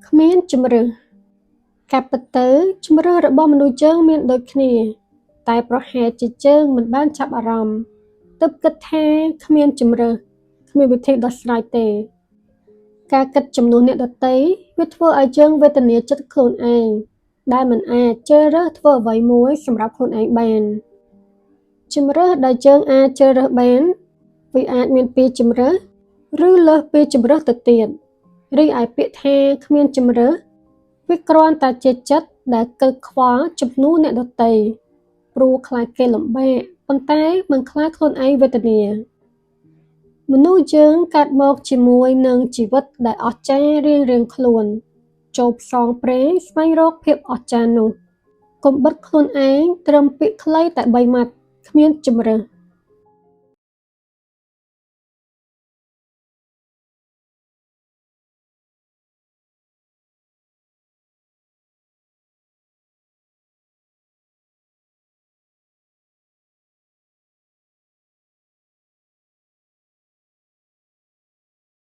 គ្មានជម្រើសការពិតទៅជម្រើសរបស់មនុស្សយើងមានដូចគ្នាតែប្រហែលជាយើងមិនបានចាប់អារម្មណ៍ទើបគិតថាគ្មានជម្រើសគ្មានវិធីដោះស្រាយទេការគិតជំនួសអ្នកដទៃវាធ្វើឲ្យយើងវេទនាចិត្តខ្លួនឯងដែលមិនអាចជ្រើសរើសធ្វើអ្វីមួយសម្រាប់ខ្លួនឯងបានជម្រើសដែលយើងអាចជ្រើសរើសបានវាអាចមានពីរជម្រើសឬលើសពីជម្រើសទៅទៀតរីឯពាក្យថាគ្មានជម្រើសវាគ្រាន់តែជាចិត្តដែលគិតខ្វល់ជំនួសអ្នកដទៃព្រោះខ្លាចគេលំបាកប៉ុន្តែមិនខ្លាចខ្លួនឯងវេទនាមនុស្សយើងកើតមកជាមួយនឹងជីវិតដែលអស្ចារ្យរៀងៗខ្លួនចូលផ្សងព្រេងស្វែងរកភាពអស្ចារ្យនោះកុំបិទខ្លួនឯងត្រឹមពាក្យខ្លីតែ3ម៉ាត់គ្មានជម្រើស